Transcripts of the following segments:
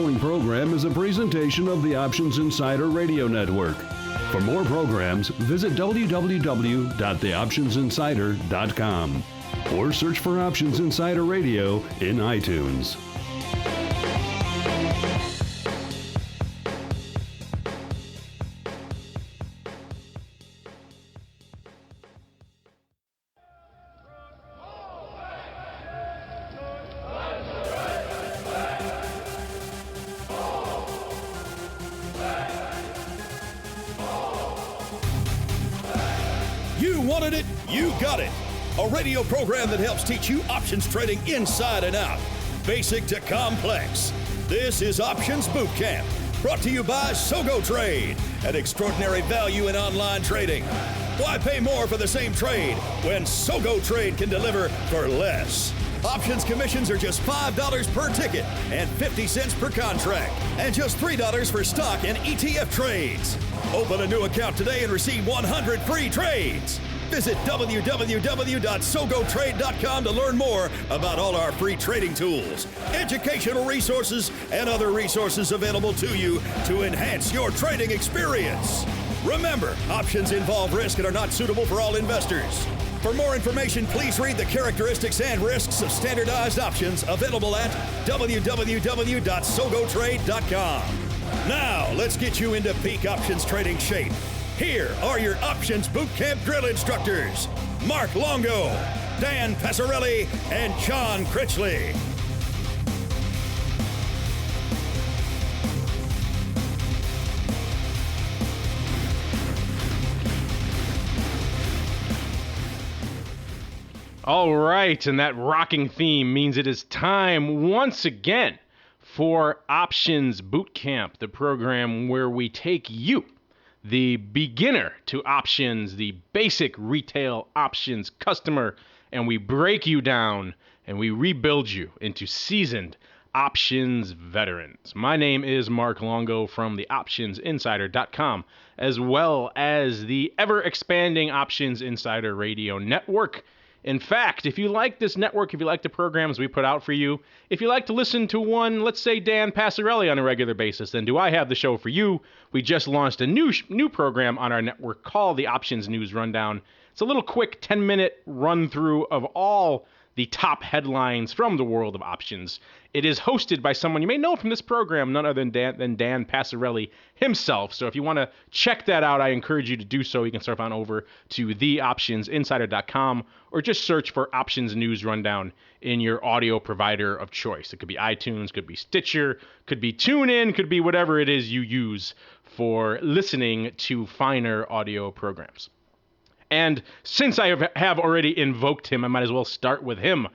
following program is a presentation of the Options Insider Radio Network. For more programs, visit www.theoptionsinsider.com or search for Options Insider Radio in iTunes. A radio program that helps teach you options trading inside and out, basic to complex. This is Options Bootcamp, brought to you by Sogo Trade, an extraordinary value in online trading. Why pay more for the same trade when Sogo Trade can deliver for less? Options commissions are just $5 per ticket and 50 cents per contract, and just $3 for stock and ETF trades. Open a new account today and receive 100 free trades. Visit www.sogotrade.com to learn more about all our free trading tools, educational resources, and other resources available to you to enhance your trading experience. Remember, options involve risk and are not suitable for all investors. For more information, please read the characteristics and risks of standardized options available at www.sogotrade.com. Now, let's get you into peak options trading shape. Here are your Options Bootcamp drill instructors, Mark Longo, Dan Passarelli, and John Critchley. All right, and that rocking theme means it is time once again for Options Bootcamp, the program where we take you, the beginner to options, the basic retail options customer, and we break you down and we rebuild you into seasoned options veterans. My name is Mark Longo from the OptionsInsider.com, as well as the ever-expanding Options Insider Radio Network. In fact, if you like this network, if you like the programs we put out for you, if you like to listen to one, let's say Dan Passarelli on a regular basis, then do I have the show for you. We just launched a new program on our network called the Options News Rundown. It's a little quick 10-minute run-through of all the top headlines from the world of options. It is hosted by someone you may know from this program, none other than Dan Passarelli himself. So if you want to check that out, I encourage you to do so. You can surf on over to theoptionsinsider.com or just search for Options News Rundown in your audio provider of choice. It could be iTunes, could be Stitcher, could be TuneIn, could be whatever it is you use for listening to finer audio programs. And since I have already invoked him, I might as well start with him.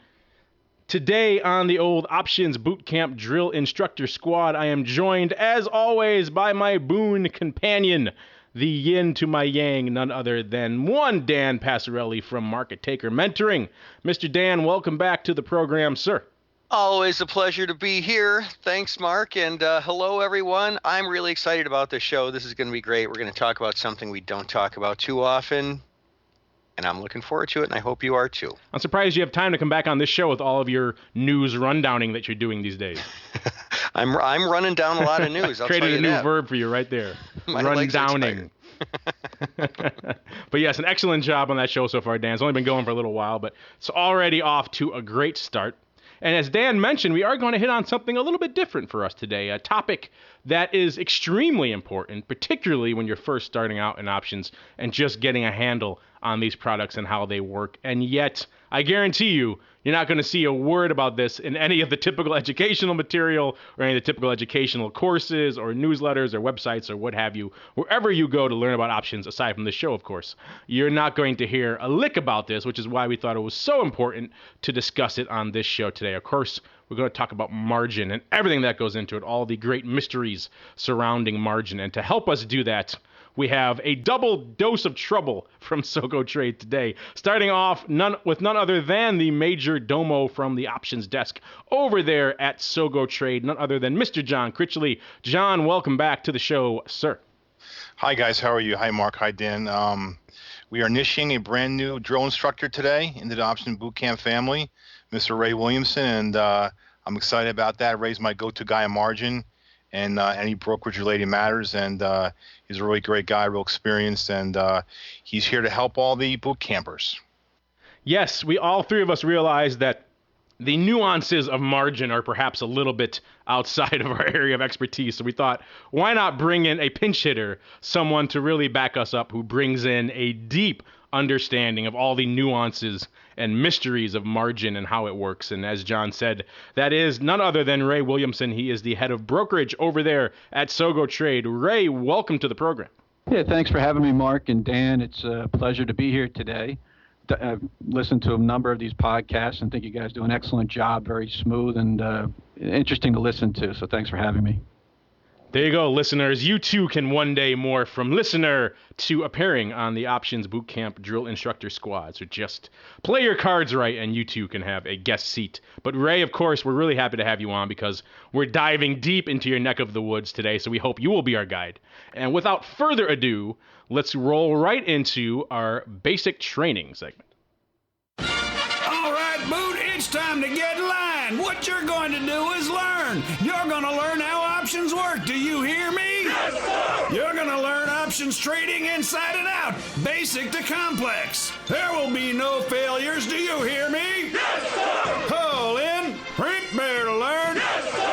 Today on the old Options Bootcamp Drill Instructor Squad, I am joined, as always, by my boon companion, the yin to my yang, none other than one Dan Passarelli from Market Taker Mentoring. Mr. Dan, welcome back to the program, sir. Always a pleasure to be here. Thanks, Mark, and hello, everyone. I'm really excited about this show. This is going to be great. We're going to talk about something we don't talk about too often, and I'm looking forward to it, and I hope you are too. I'm surprised you have time to come back on this show with all of your news rundowning that you're doing these days. I'm running down a lot of news. I'll Created tell you a new verb for you right there. Rundowning. But yes, an excellent job on that show so far, Dan. It's only been going for a little while, but it's already off to a great start. And as Dan mentioned, we are going to hit on something a little bit different for us today, a topic that is extremely important, particularly when you're first starting out in options and just getting a handle on these products and how they work. And yet, I guarantee you, you're not going to see a word about this in any of the typical educational material or any of the typical educational courses or newsletters or websites or what have you, wherever you go to learn about options, aside from the show, of course. You're not going to hear a lick about this, which is why we thought it was so important to discuss it on this show today. Of course, we're going to talk about margin and everything that goes into it, all the great mysteries surrounding margin. And to help us do that, we have a double dose of trouble from Sogo Trade today, starting off with none other than the major domo from the options desk over there at Sogo Trade, none other than Mr. John Critchley. John, welcome back to the show, sir. Hi, guys. How are you? Hi, Mark. Hi, Dan. We are initiating a brand new drill instructor today into the Option Bootcamp family, Mr. Ray Williamson, and I'm excited about that. Ray's my go-to guy on margin. and any brokerage-related matters. And he's a really great guy, real experienced, and he's here to help all the boot campers. Yes, we all three of us realize that the nuances of margin are perhaps a little bit outside of our area of expertise. So we thought, why not bring in a pinch hitter, someone to really back us up, who brings in a deep understanding of all the nuances and mysteries of margin and how it works. And as John said, that is none other than Ray Williamson. He is the head of brokerage over there at Sogo Trade. Ray, welcome to the program. Yeah, thanks for having me, Mark and Dan. It's a pleasure to be here today. I've listened to a number of these podcasts and think you guys do an excellent job, very smooth and interesting to listen to. So thanks for having me. There you go, listeners. You too can one day morph from listener to appearing on the Options Bootcamp Drill Instructor Squad. So just play your cards right and you too can have a guest seat. But Ray, of course, we're really happy to have you on because we're diving deep into your neck of the woods today. So we hope you will be our guide. And without further ado, let's roll right into our basic training segment. All right, Boot, it's time to get in line. What you're going to do is learn. You're going to learn how options work. Do you hear me? Yes, sir. You're going to learn options trading inside and out, basic to complex. There will be no failures. Do you hear me? Yes, sir. Call in. Print bear to learn. Yes, sir.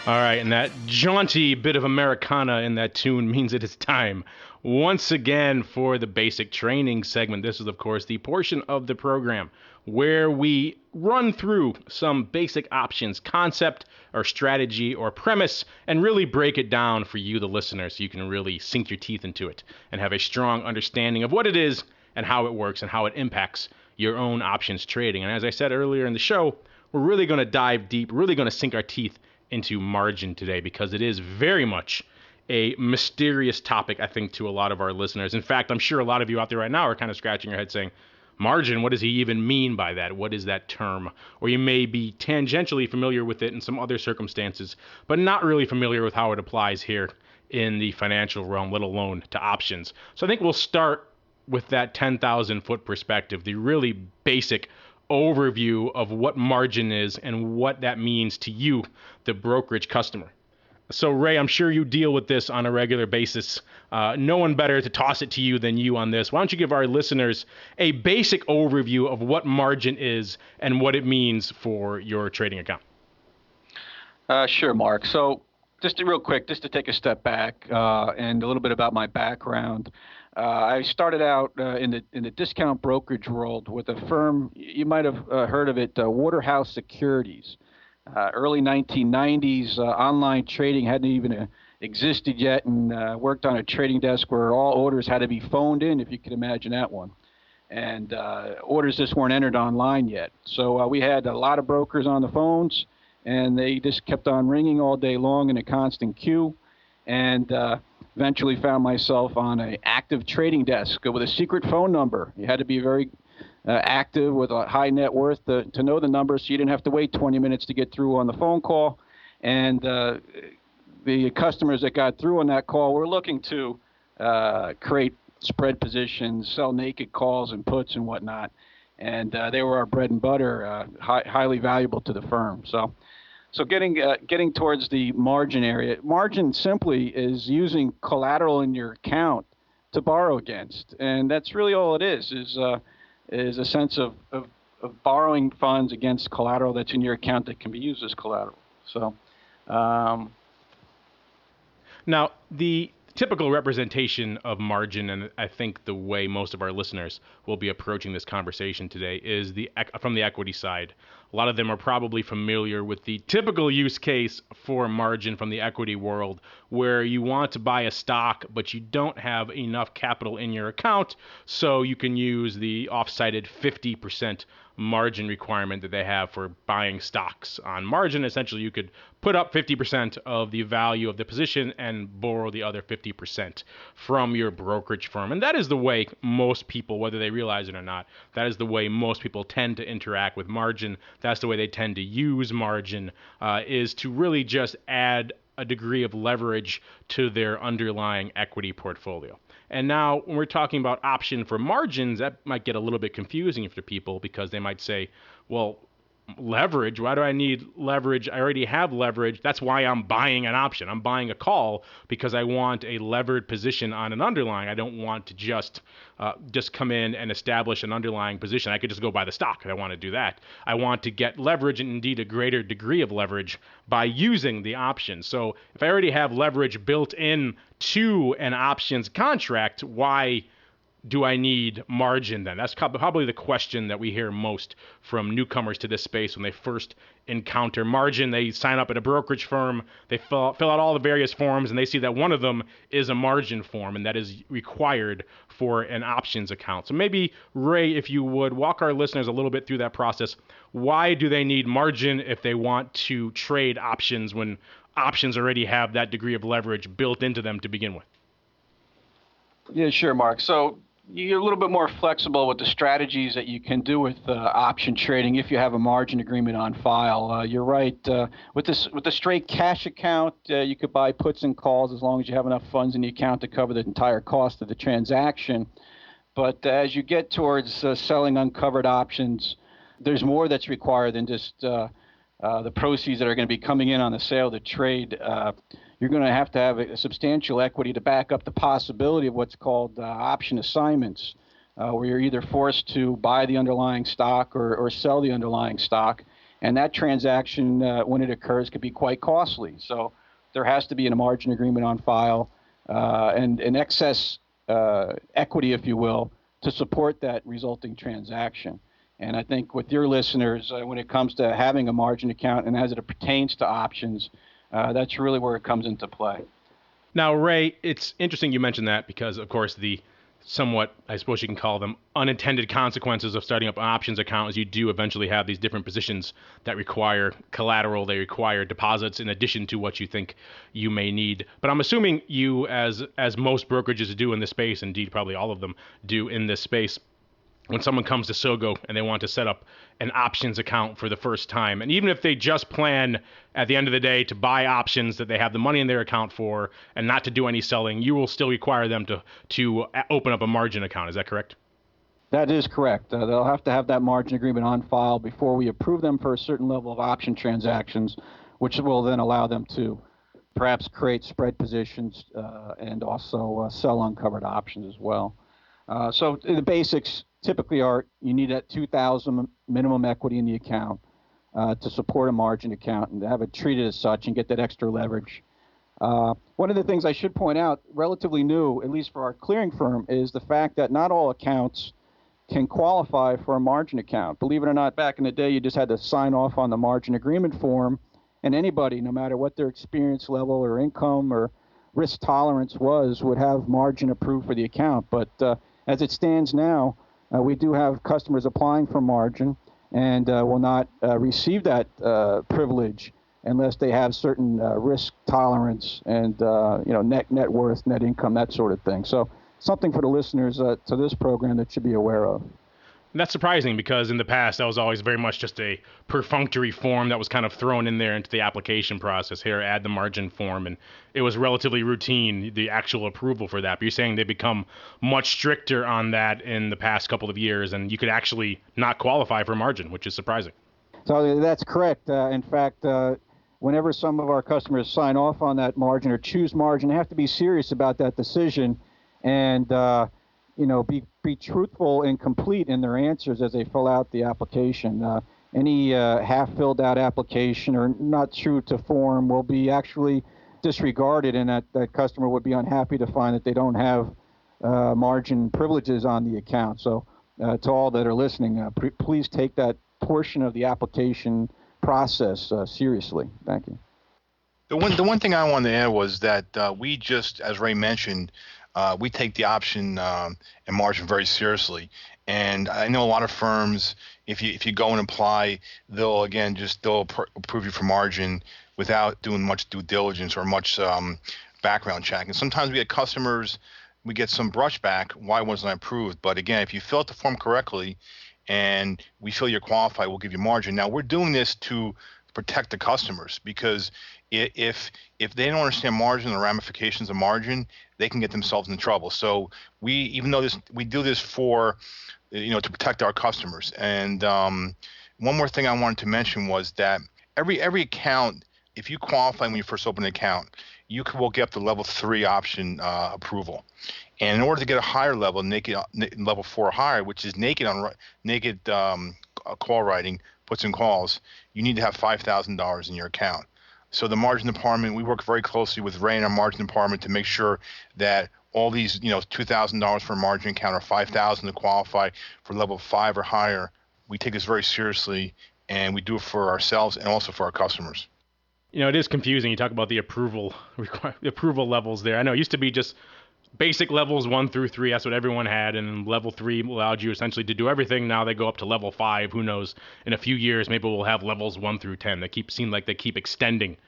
All right, and that jaunty bit of Americana in that tune means it is time once again for the basic training segment. This is, of course, the portion of the program where we run through some basic options, concept or strategy or premise, and really break it down for you, the listener, so you can really sink your teeth into it and have a strong understanding of what it is and how it works and how it impacts your own options trading. And as I said earlier in the show, we're really going to dive deep, really going to sink our teeth into margin today because it is very much a mysterious topic, I think, to a lot of our listeners. In fact, I'm sure a lot of you out there right now are kind of scratching your head saying, margin, what does he even mean by that? What is that term? Or you may be tangentially familiar with it in some other circumstances, but not really familiar with how it applies here in the financial realm, let alone to options. So I think we'll start with that 10,000 foot perspective, the really basic overview of what margin is and what that means to you, the brokerage customer. So Ray, I'm sure you deal with this on a regular basis. No one better to toss it to you than you on this. Why don't you give our listeners a basic overview of what margin is and what it means for your trading account? Sure, Mark. So just real quick, just to take a step back and a little bit about my background. I started out in the discount brokerage world with a firm, you might have heard of it, Waterhouse Securities. Early 1990s, online trading hadn't even existed yet, and worked on a trading desk where all orders had to be phoned in, if you could imagine that one. And orders just weren't entered online yet. So we had a lot of brokers on the phones, and they just kept on ringing all day long in a constant queue. And eventually found myself on an active trading desk with a secret phone number. You had to be very active with a high net worth to know the number, so you didn't have to wait 20 minutes to get through on the phone call. And the customers that got through on that call were looking to create spread positions, sell naked calls and puts and whatnot. And they were our bread and butter, highly valuable to the firm. So getting towards the margin area, margin simply is using collateral in your account to borrow against, and that's really all it is a sense of borrowing funds against collateral that's in your account that can be used as collateral. So now the typical representation of margin, and I think the way most of our listeners will be approaching this conversation today, is from the equity side. A lot of them are probably familiar with the typical use case for margin from the equity world, where you want to buy a stock, but you don't have enough capital in your account, so you can use the off-cited 50% margin requirement that they have for buying stocks. On margin, essentially, you could put up 50% of the value of the position and borrow the other 50% from your brokerage firm. And that is the way most people, whether they realize it or not, that is the way most people tend to interact with margin. That's the way they tend to use margin, is to really just add a degree of leverage to their underlying equity portfolio. And now when we're talking about option for margins, that might get a little bit confusing for people because they might say, well, leverage, why do I need leverage? I already have leverage. That's why I'm buying an option. I'm buying a call because I want a levered position on an underlying. I don't want to just come in and establish an underlying position. I could just go buy the stock if I want to do that. I want to get leverage, and indeed a greater degree of leverage, by using the option. So if I already have leverage built in to an options contract, why do I need margin then? That's probably the question that we hear most from newcomers to this space when they first encounter margin. They sign up at a brokerage firm, they fill out all the various forms, and they see that one of them is a margin form, and that is required for an options account. So maybe, Ray, if you would walk our listeners a little bit through that process. Why do they need margin if they want to trade options when options already have that degree of leverage built into them to begin with? Yeah, sure, Mark. So you're a little bit more flexible with the strategies that you can do with option trading if you have a margin agreement on file. You're right. With the straight cash account, you could buy puts and calls as long as you have enough funds in the account to cover the entire cost of the transaction. But as you get towards selling uncovered options, there's more that's required than just the proceeds that are going to be coming in on the sale of the trade. You're going to have a substantial equity to back up the possibility of what's called option assignments, where you're either forced to buy the underlying stock or sell the underlying stock. And that transaction, when it occurs, could be quite costly. So there has to be a margin agreement on file and an excess equity, if you will, to support that resulting transaction. And I think with your listeners, when it comes to having a margin account and as it pertains to options, that's really where it comes into play. Now, Ray, it's interesting you mentioned that because, of course, the somewhat, I suppose you can call them, unintended consequences of starting up an options account is you do eventually have these different positions that require collateral, they require deposits in addition to what you think you may need. But I'm assuming you, as most brokerages do in this space, indeed probably all of them do in this space, when someone comes to Sogo and they want to set up an options account for the first time, and even if they just plan at the end of the day to buy options that they have the money in their account for and not to do any selling, you will still require them to open up a margin account. Is that correct? That is correct. They'll have to have that margin agreement on file before we approve them for a certain level of option transactions, which will then allow them to perhaps create spread positions and also sell uncovered options as well. So the basics typically are you need that $2,000 minimum equity in the account to support a margin account and to have it treated as such and get that extra leverage. One of the things I should point out, relatively new, at least for our clearing firm, is the fact that not all accounts can qualify for a margin account. Believe it or not, back in the day, you just had to sign off on the margin agreement form, and anybody, no matter what their experience level or income or risk tolerance was, would have margin approved for the account. But as it stands now, we do have customers applying for margin and will not receive that privilege unless they have certain risk tolerance and net worth, net income, that sort of thing. So something for the listeners to this program that should be aware of. And that's surprising because in the past that was always very much just a perfunctory form that was kind of thrown in there into the application process. Here, add the margin form, and it was relatively routine, the actual approval for that. But you're saying they become much stricter on that in the past couple of years, and you could actually not qualify for margin, which is surprising. So that's correct. In fact, whenever some of our customers sign off on that margin or choose margin, they have to be serious about that decision and be truthful and complete in their answers as they fill out the application. Any half-filled out application or not true to form will be actually disregarded, and that customer would be unhappy to find that they don't have margin privileges on the account. So to all that are listening, please take that portion of the application process seriously. Thank you. The one thing I wanted to add was that we just, as Ray mentioned, we take the option and margin very seriously. And I know a lot of firms, if you go and apply, they'll approve you for margin without doing much due diligence or much background check. And sometimes we get customers, we get some brushback, why wasn't I approved? But again, if you fill out the form correctly and we feel you're qualified, we'll give you margin. Now, we're doing this to protect the customers because if they don't understand margin, the ramifications of margin, they can get themselves into trouble. So even though we do this for, to protect our customers. And one more thing I wanted to mention was that every account, if you qualify when you first open an account, you will get up to level 3 option approval. And in order to get a higher level, level 4 or higher, which is naked call writing, puts in calls, you need to have $5,000 in your account. So the margin department, we work very closely with Ray and our margin department to make sure that all these, $2,000 for a margin account or $5,000 to qualify for level 5 or higher. We take this very seriously, and we do it for ourselves and also for our customers. It is confusing. You talk about the approval levels there. I know it used to be just basic levels 1 through 3. That's what everyone had, and level 3 allowed you essentially to do everything. Now they go up to level 5. Who knows? In a few years, maybe we'll have levels 1 through 10. They seem like they keep extending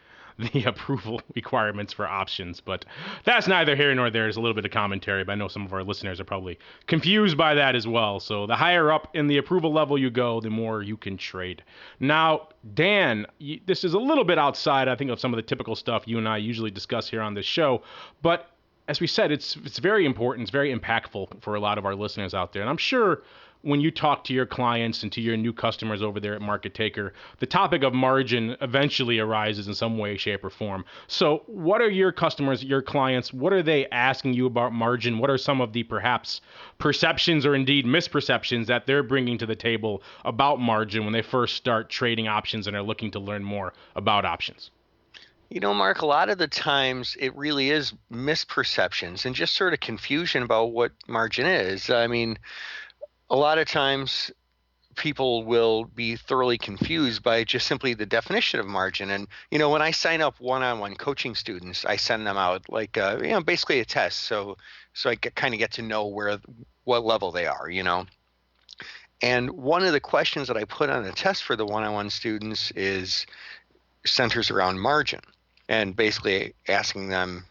the approval requirements for options, but that's neither here nor there. There's a little bit of commentary, but I know some of our listeners are probably confused by that as well. So the higher up in the approval level you go, the more you can trade. Now, Dan, this is a little bit outside, I think, of some of the typical stuff you and I usually discuss here on this show, but as we said, it's very important, it's very impactful for a lot of our listeners out there, and I'm sure when you talk to your clients and to your new customers over there at Market Taker, the topic of margin eventually arises in some way, shape, or form. So what are your customers, your clients, what are they asking you about margin? What are some of the perhaps perceptions or indeed misperceptions that they're bringing to the table about margin when they first start trading options and are looking to learn more about options? Mark, a lot of the times it really is misperceptions and just sort of confusion about what margin is. I mean, a lot of times people will be thoroughly confused by just simply the definition of margin. And, when I sign up one-on-one coaching students, I send them out like, basically a test. So I kind of get to know what level they are, And one of the questions that I put on the test for the one-on-one students centers around margin, and basically asking them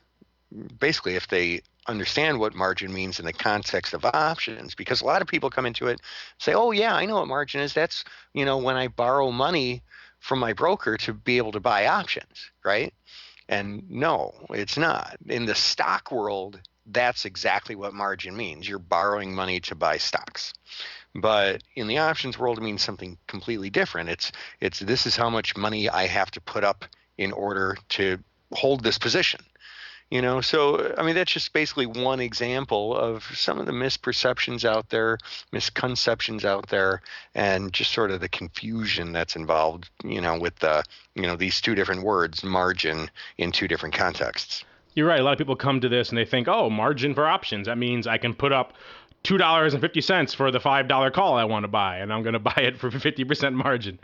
if they understand what margin means in the context of options, because a lot of people come into it and say, oh yeah, I know what margin is. That's, when I borrow money from my broker to be able to buy options, right? And no, it's not. In the stock world, that's exactly what margin means. You're borrowing money to buy stocks. But in the options world, it means something completely different. It's this is how much money I have to put up in order to hold this position. So, I mean, that's just basically one example of some of the misperceptions out there, misconceptions out there, and just sort of the confusion that's involved, with these two different words, margin, in two different contexts. You're right. A lot of people come to this and they think, oh, margin for options. That means I can put up $2.50 for the $5 call I want to buy, and I'm going to buy it for 50% margin.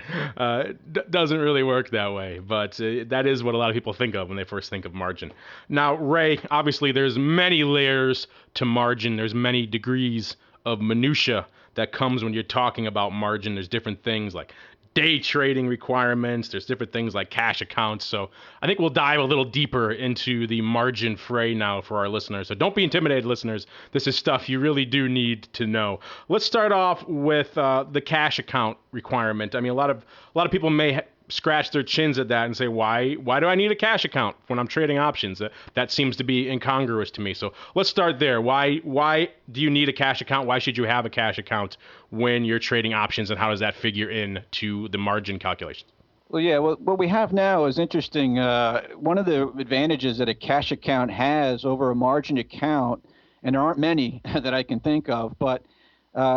Doesn't really work that way, but that is what a lot of people think of when they first think of margin. Now, Ray, obviously there's many layers to margin. There's many degrees of minutia that comes when you're talking about margin. There's different things like day trading requirements. There's different things like cash accounts. So I think we'll dive a little deeper into the margin fray now for our listeners. So don't be intimidated, listeners. This is stuff you really do need to know. Let's start off with the cash account requirement. I mean, a lot of people may scratch their chins at that and say, why do I need a cash account when I'm trading options? That seems to be incongruous to me. So let's start there. Why do you need a cash account? Why should you have a cash account when you're trading options, and how does that figure in to the margin calculations? Well, yeah, what we have now is interesting. One of the advantages that a cash account has over a margin account, and there aren't many that I can think of, but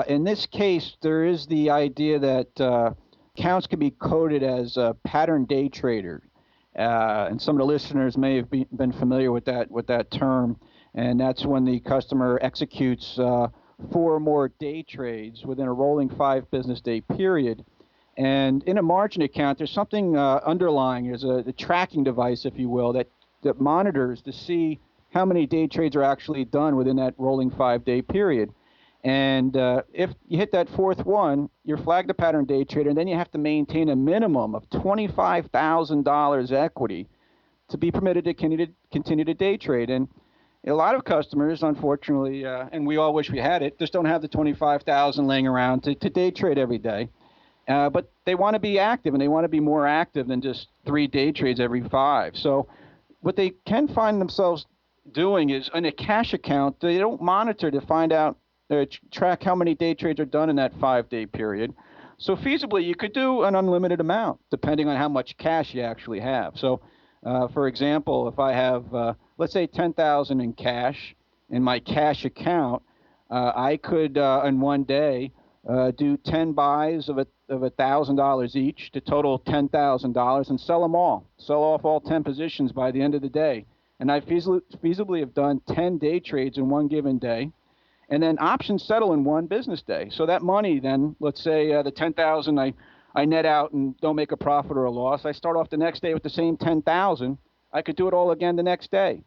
in this case, there is the idea that accounts can be coded as a pattern day trader, and some of the listeners may have been familiar with that term. And that's when the customer executes 4 or more day trades within a rolling 5 business day period. And in a margin account, there's something underlying. There's a tracking device, if you will, that monitors to see how many day trades are actually done within that rolling 5-day period. And if you hit that 4th one, you're flagged a pattern day trader, and then you have to maintain a minimum of $25,000 equity to be permitted to continue to day trade. And a lot of customers, unfortunately, and we all wish we had it, just don't have the $25,000 laying around to day trade every day. But they want to be active, and they want to be more active than just 3 day trades every 5. So what they can find themselves doing is in a cash account, they don't monitor to find out, track how many day trades are done in that 5-day period. So feasibly, you could do an unlimited amount depending on how much cash you actually have. So, for example, if I have, let's say, $10,000 in cash in my cash account, I could in one day do 10 buys of $1,000 each to total $10,000 and sell them all. Sell off all 10 positions by the end of the day. And I feasibly have done 10 day trades in one given day. And then options settle in one business day. So that money then, let's say the $10,000 I net out and don't make a profit or a loss. I start off the next day with the same $10,000. I could do it all again the next day.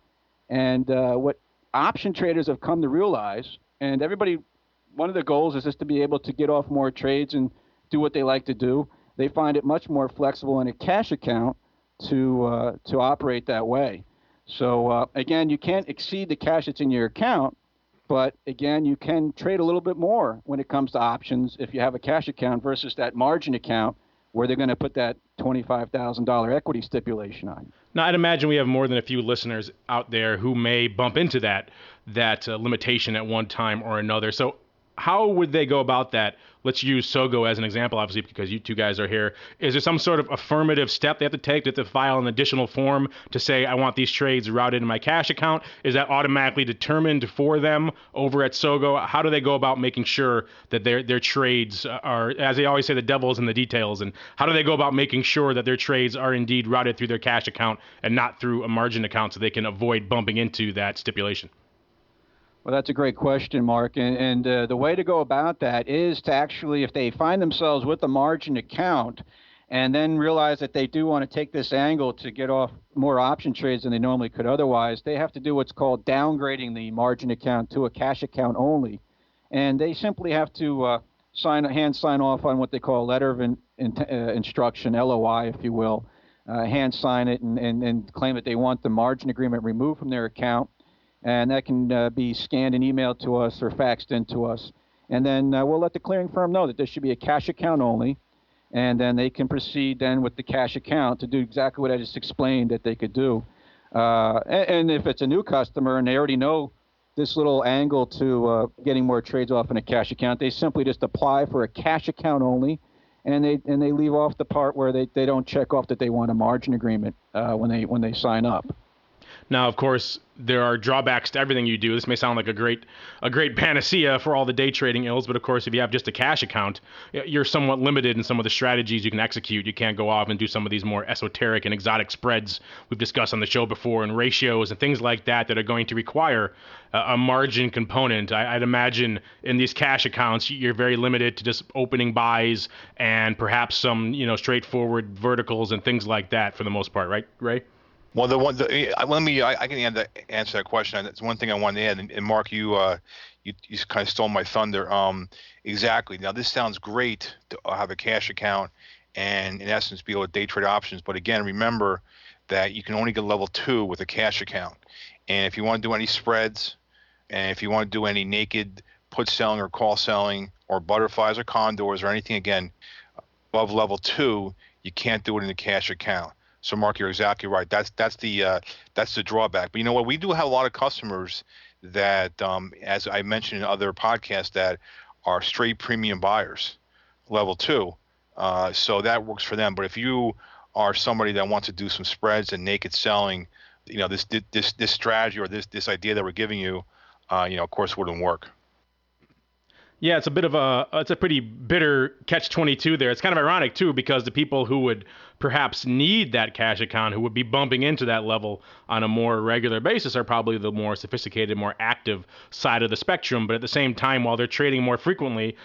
And what option traders have come to realize, and everybody, one of the goals is just to be able to get off more trades and do what they like to do. They find it much more flexible in a cash account to operate that way. So again, you can't exceed the cash that's in your account. But again, you can trade a little bit more when it comes to options if you have a cash account versus that margin account where they're going to put that $25,000 equity stipulation on. Now, I'd imagine we have more than a few listeners out there who may bump into that limitation at one time or another. So how would they go about that? Let's use Sogo as an example, obviously, because you two guys are here. Is there some sort of affirmative step they have to take? Do they have to file an additional form to say, I want these trades routed in my cash account? Is that automatically determined for them over at Sogo? How do they go about making sure that their trades are, as they always say, the devil's in the details, and how do they go about making sure that their trades are indeed routed through their cash account and not through a margin account so they can avoid bumping into that stipulation? Well, that's a great question, Mark. And the way to go about that is to actually, if they find themselves with a margin account and then realize that they do want to take this angle to get off more option trades than they normally could otherwise, they have to do what's called downgrading the margin account to a cash account only. And they simply have to hand sign off on what they call a letter of instruction, LOI, if you will, hand sign it and claim that they want the margin agreement removed from their account. And that can be scanned and emailed to us or faxed into us. And then we'll let the clearing firm know that this should be a cash account only. And then they can proceed then with the cash account to do exactly what I just explained that they could do. And if it's a new customer and they already know this little angle to getting more trades off in a cash account, they simply just apply for a cash account only. And they leave off the part where they don't check off that they want a margin agreement when they sign up. Now, of course, there are drawbacks to everything you do. This may sound like a great panacea for all the day trading ills, but of course, if you have just a cash account, you're somewhat limited in some of the strategies you can execute. You can't go off and do some of these more esoteric and exotic spreads we've discussed on the show before, and ratios and things like that are going to require a margin component. I'd imagine in these cash accounts, you're very limited to just opening buys and perhaps some straightforward verticals and things like that for the most part, right, Ray? Well, I can answer that question. That's one thing I wanted to add. And Mark, you kind of stole my thunder. Exactly. Now, this sounds great to have a cash account and, in essence, be able to day trade options. But again, remember that you can only get level 2 with a cash account. And if you want to do any spreads, and if you want to do any naked put selling or call selling or butterflies or condors or anything, again, above level 2, you can't do it in a cash account. So, Mark, you're exactly right. That's the drawback. But you know what? We do have a lot of customers that, as I mentioned in other podcasts, that are straight premium buyers, level 2. So that works for them. But if you are somebody that wants to do some spreads and naked selling, this strategy or this idea that we're giving you, of course, wouldn't work. Yeah, it's a pretty bitter catch-22 there. It's kind of ironic too, because the people who would perhaps need that cash account, who would be bumping into that level on a more regular basis, are probably the more sophisticated, more active side of the spectrum. But at the same time, while they're trading more frequently,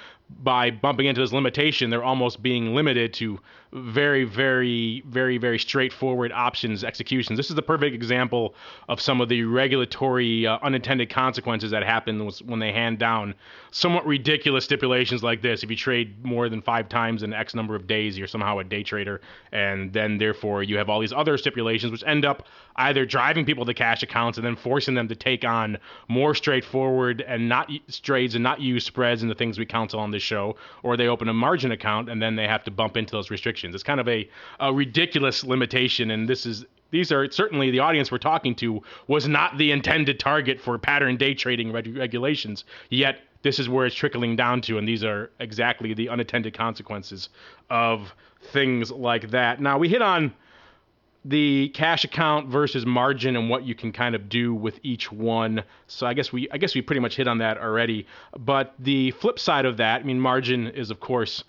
by bumping into this limitation, they're almost being limited to very, very, very, very straightforward options executions. This is the perfect example of some of the regulatory unintended consequences that happen when they hand down somewhat ridiculous stipulations like this. If you trade more than 5 times in X number of days, you're somehow a day trader, And then, therefore, you have all these other stipulations which end up either driving people to cash accounts and then forcing them to take on more straightforward and not trades and not use spreads and the things we counsel on this show, or they open a margin account and then they have to bump into those restrictions. It's kind of a ridiculous limitation, and these are certainly the audience we're talking to was not the intended target for pattern day trading regulations, yet this is where it's trickling down to, and these are exactly the unintended consequences of things like that. Now, we hit on the cash account versus margin and what you can kind of do with each one. So I guess we pretty much hit on that already. But the flip side of that, I mean, margin is, of course,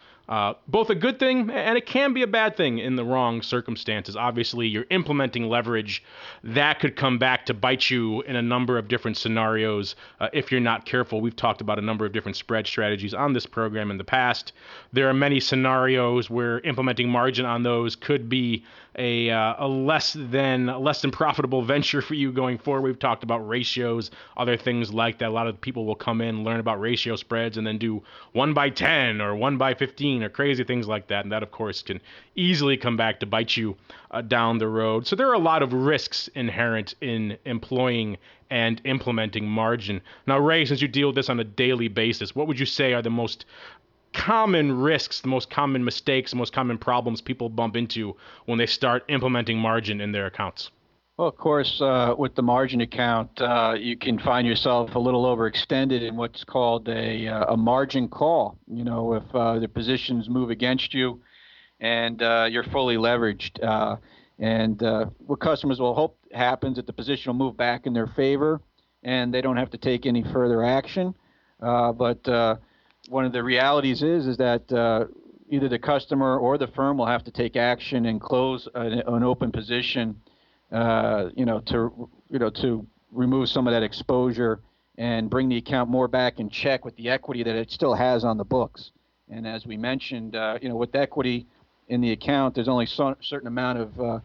both a good thing and it can be a bad thing in the wrong circumstances. Obviously, you're implementing leverage. That could come back to bite you in a number of different scenarios if you're not careful. We've talked about a number of different spread strategies on this program in the past. There are many scenarios where implementing margin on those could be a less than profitable venture for you going forward. We've talked about ratios, other things like that. A lot of people will come in, learn about ratio spreads, and then do 1/10 or 1/15 or crazy things like that. And that, of course, can easily come back to bite you down the road. So there are a lot of risks inherent in employing and implementing margin. Now, Ray, since you deal with this on a daily basis, what would you say are the most common risks, the most common mistakes, the most common problems people bump into when they start implementing margin in their accounts? Well, of course, with the margin account, you can find yourself a little overextended in what's called a margin call. You know, if the positions move against you and you're fully leveraged. And what customers will hope happens that the position will move back in their favor and they don't have to take any further action. But one of the realities is that either the customer or the firm will have to take action and close an open position, to remove some of that exposure and bring the account more back in check with the equity that it still has on the books. And as we mentioned, with equity in the account, there's only a certain amount of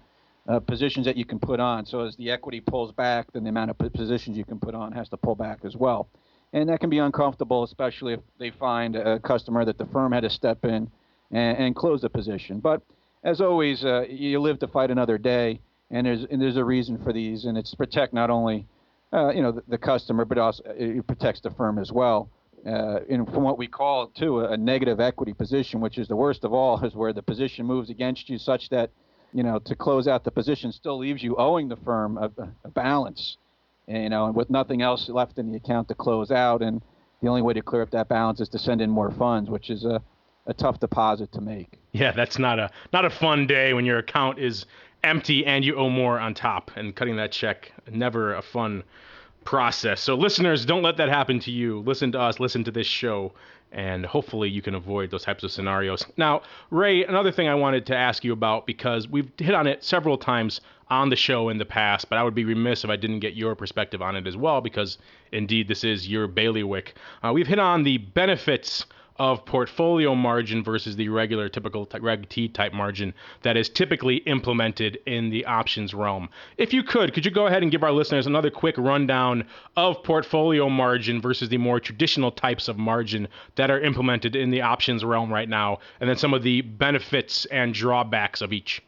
positions that you can put on. So as the equity pulls back, then the amount of positions you can put on has to pull back as well. And that can be uncomfortable, especially if they find a customer that the firm had to step in and close the position. But as always, you live to fight another day, and there's a reason for these, and it's to protect not only the customer, but also it protects the firm as well. And from what we call too a negative equity position, which is the worst of all, is where the position moves against you such that to close out the position still leaves you owing the firm a balance. And with nothing else left in the account to close out, and the only way to clear up that balance is to send in more funds, which is a tough deposit to make. Yeah, that's not a fun day when your account is empty and you owe more on top, and cutting that check, never a fun process. So listeners, don't let that happen to you. Listen to us, listen to this show, and hopefully you can avoid those types of scenarios. Now, Ray, another thing I wanted to ask you about, because we've hit on it several times on the show in the past, but I would be remiss if I didn't get your perspective on it as well, because indeed this is your bailiwick. We've hit on the benefits of portfolio margin versus the regular typical Reg T type margin that is typically implemented in the options realm. If you could you go ahead and give our listeners another quick rundown of portfolio margin versus the more traditional types of margin that are implemented in the options realm right now, and then some of the benefits and drawbacks of each?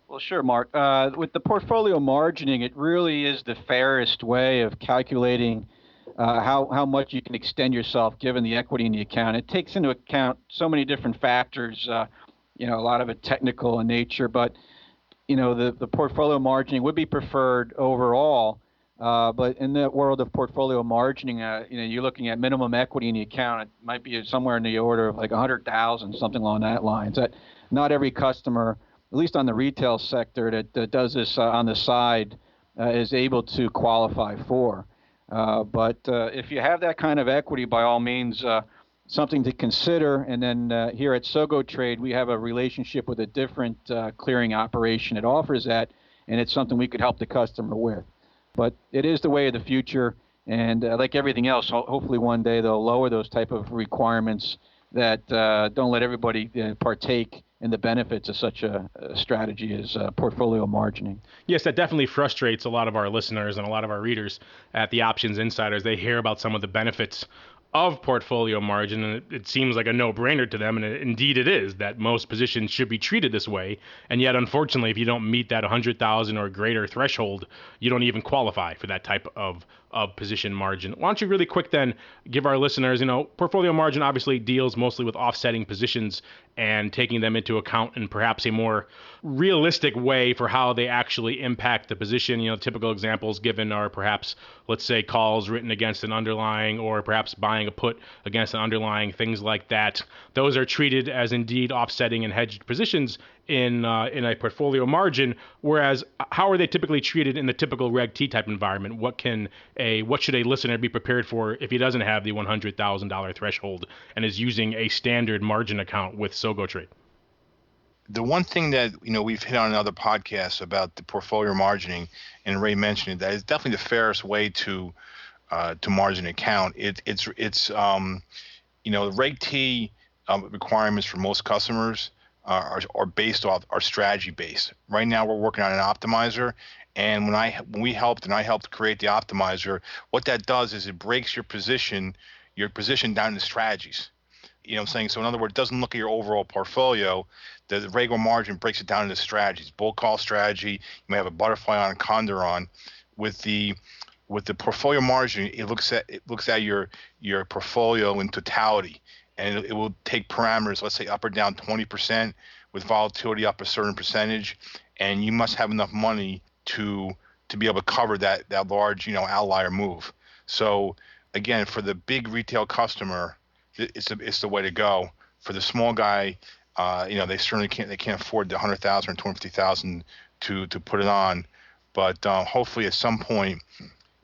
Well, sure, Mark. With the portfolio margining, it really is the fairest way of calculating how much you can extend yourself given the equity in the account. It takes into account so many different factors, a lot of it technical in nature, but the portfolio margining would be preferred overall. But in the world of portfolio margining, you're looking at minimum equity in the account. It might be somewhere in the order of like 100,000, something along that line. That not every customer, at least on the retail sector, that does this on the side is able to qualify for. But if you have that kind of equity, by all means, something to consider. And then here at Sogo Trade, we have a relationship with a different clearing operation that offers that, and it's something we could help the customer with. But it is the way of the future, and like everything else, hopefully one day they'll lower those type of requirements that don't let everybody partake in the benefits of such a strategy as portfolio margining. Yes, that definitely frustrates a lot of our listeners and a lot of our readers at the Options Insiders. They hear about some of the benefits of portfolio margin, and it seems like a no-brainer to them, and indeed it is, that most positions should be treated this way. And yet, unfortunately, if you don't meet that 100,000 or greater threshold, you don't even qualify for that type of position margin. Why don't you really quick then give our listeners, portfolio margin obviously deals mostly with offsetting positions and taking them into account in perhaps a more realistic way for how they actually impact the position. Typical examples given are perhaps, let's say, calls written against an underlying, or perhaps buying a put against an underlying, things like that. Those are treated as indeed offsetting and hedged positions in a portfolio margin, whereas how are they typically treated in the typical Reg T type environment? What should a listener be prepared for if he doesn't have the $100,000 threshold and is using a standard margin account with SogoTrade? The one thing that we've hit on in other podcasts about the portfolio margining, and Ray mentioned it, that is definitely the fairest way to margin account. It's Reg T requirements for most customers are based off, are strategy based. Right now we're working on an optimizer, and when I helped create the optimizer, what that does is it breaks your position down into strategies. You know what I'm saying? So in other words, it doesn't look at your overall portfolio. The regular margin breaks it down into strategies. Bull call strategy, you may have a butterfly on, a condor on. With the portfolio margin, it looks at your portfolio in totality, and it will take parameters, let's say up or down 20% with volatility up a certain percentage, and you must have enough money to be able to cover that large outlier move. So again, for the big retail customer, it's the way to go. For the small guy, they certainly can't afford the 100,000 or 250,000 to put it on, but hopefully at some point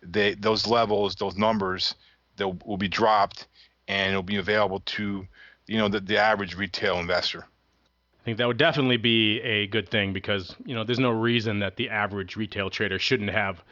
those levels, those numbers, will be dropped, and it'll be available to the average retail investor. I think that would definitely be a good thing, because there's no reason that the average retail trader shouldn't have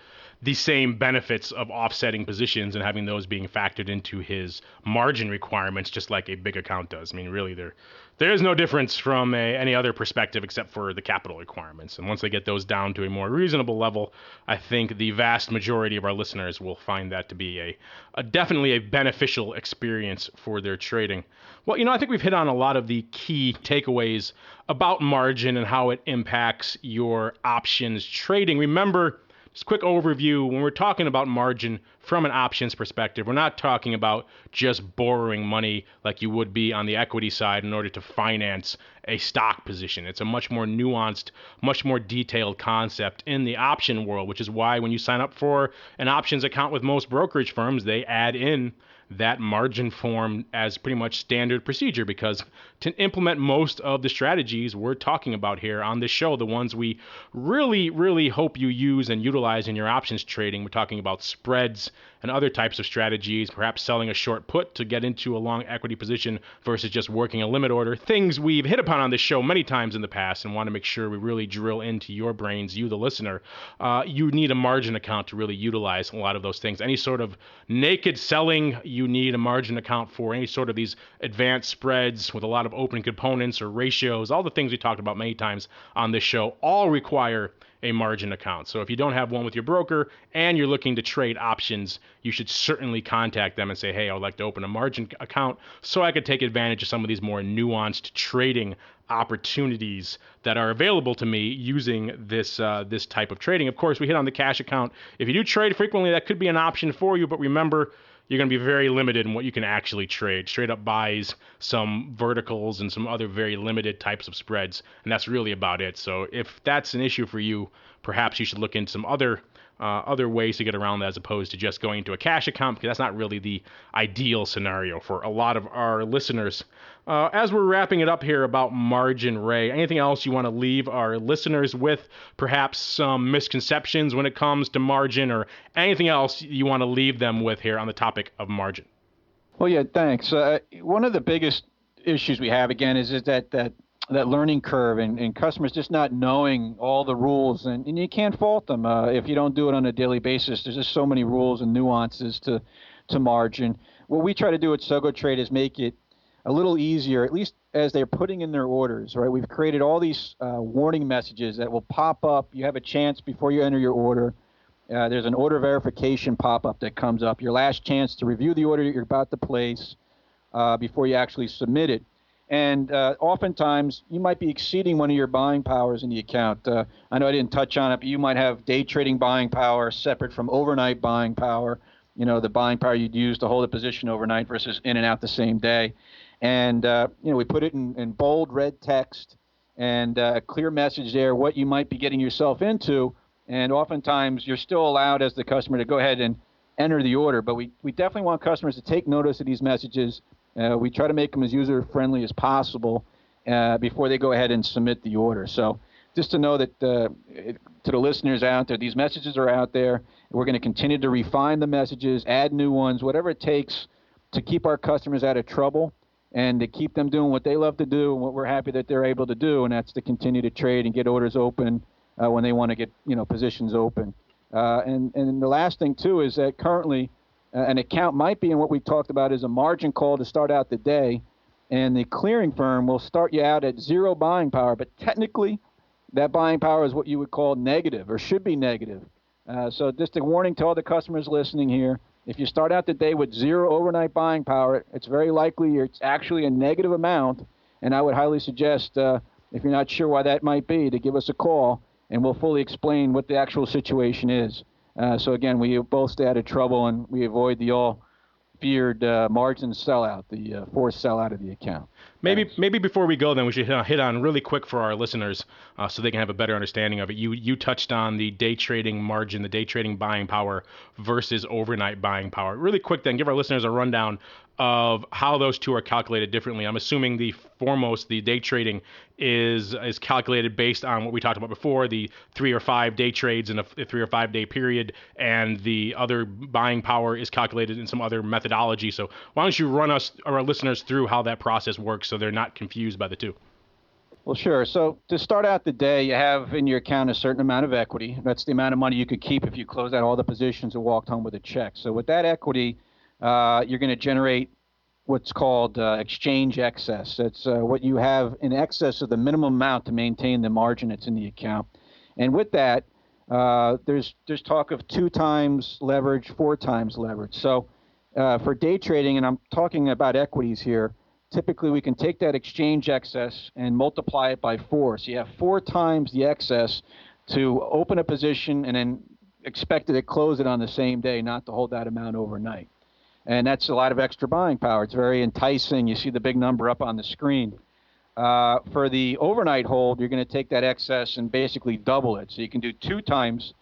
the same benefits of offsetting positions and having those being factored into his margin requirements, just like a big account does. I mean, really, there is no difference from any other perspective except for the capital requirements. And once they get those down to a more reasonable level, I think the vast majority of our listeners will find that to be definitely a beneficial experience for their trading. Well, I think we've hit on a lot of the key takeaways about margin and how it impacts your options trading. Remember, just a quick overview, when we're talking about margin from an options perspective, we're not talking about just borrowing money like you would be on the equity side in order to finance a stock position. It's a much more nuanced, much more detailed concept in the option world, which is why when you sign up for an options account with most brokerage firms, they add in that margin form as pretty much standard procedure, because to implement most of the strategies we're talking about here on this show, the ones we really, really hope you use and utilize in your options trading, we're talking about spreads and other types of strategies, perhaps selling a short put to get into a long equity position versus just working a limit order, things we've hit upon on this show many times in the past and want to make sure we really drill into your brains, you the listener. You need a margin account to really utilize a lot of those things. Any sort of naked selling, you need a margin account for. Any sort of these advanced spreads with a lot of open components or ratios, all the things we talked about many times on this show, all require a margin account. So if you don't have one with your broker and you're looking to trade options, you should certainly contact them and say, hey, I would like to open a margin account so I could take advantage of some of these more nuanced trading opportunities that are available to me using this type of trading. Of course, we hit on the cash account. If you do trade frequently, that could be an option for you, but remember, you're going to be very limited in what you can actually trade. Straight up buys, some verticals, and some other very limited types of spreads, and that's really about it. So if that's an issue for you, perhaps you should look into some other ways to get around that, as opposed to just going into a cash account, because that's not really the ideal scenario for a lot of our listeners. As we're wrapping it up here about margin, Ray, anything else you want to leave our listeners with? Perhaps some misconceptions when it comes to margin, or anything else you want to leave them with here on the topic of margin? Well, yeah, thanks. One of the biggest issues we have, again, is that learning curve and customers just not knowing all the rules, and you can't fault them if you don't do it on a daily basis. There's just so many rules and nuances to margin. What we try to do at SogoTrade is make it a little easier, at least as they're putting in their orders, right? We've created all these warning messages that will pop up. You have a chance before you enter your order there's an order verification pop-up that comes up, your last chance to review the order that you're about to place before you actually submit it. And oftentimes, you might be exceeding one of your buying powers in the account. I know I didn't touch on it, but you might have day trading buying power separate from overnight buying power, the buying power you'd use to hold a position overnight versus in and out the same day. And, we put it in bold red text and a clear message there, what you might be getting yourself into. And oftentimes, you're still allowed as the customer to go ahead and enter the order. But we definitely want customers to take notice of these messages. We try to make them as user-friendly as possible before they go ahead and submit the order. So just to know that to the listeners out there, these messages are out there. We're going to continue to refine the messages, add new ones, whatever it takes to keep our customers out of trouble and to keep them doing what they love to do and what we're happy that they're able to do, and that's to continue to trade and get orders open when they want to get positions open. And the last thing, too, is that currently an account might be in what we talked about as a margin call to start out the day, and the clearing firm will start you out at zero buying power, but technically that buying power is what you would call negative or should be negative. So just a warning to all the customers listening here, if you start out the day with zero overnight buying power, it's very likely it's actually a negative amount, and I would highly suggest, if you're not sure why that might be, to give us a call, and we'll fully explain what the actual situation is. So again, we both stay out of trouble, and we avoid the all-feared margin sellout, the forced sellout of the account. Maybe before we go, then we should hit on really quick for our listeners so they can have a better understanding of it. You touched on the day trading margin, the day trading buying power versus overnight buying power. Really quick, then, give our listeners a rundown of how those two are calculated differently. I'm assuming the day trading is calculated based on what we talked about before, the 3 or 5 day trades in a 3 or 5 day period, and the other buying power is calculated in some other methodology. So why don't you run us or our listeners through how that process works so they're not confused by the two? Well, sure. So to start out the day, you have in your account a certain amount of equity. That's the amount of money you could keep if you closed out all the positions and walked home with a check. So with that equity, you're going to generate what's called exchange excess. That's what you have in excess of the minimum amount to maintain the margin that's in the account. And with that, there's talk of 2 times leverage, 4 times leverage. So for day trading, and I'm talking about equities here, typically we can take that exchange excess and multiply it by 4. So you have 4 times the excess to open a position and then expect to close it on the same day, not to hold that amount overnight. And that's a lot of extra buying power. It's very enticing. You see the big number up on the screen. For the overnight hold, you're going to take that excess and basically double it. So you can do 2 times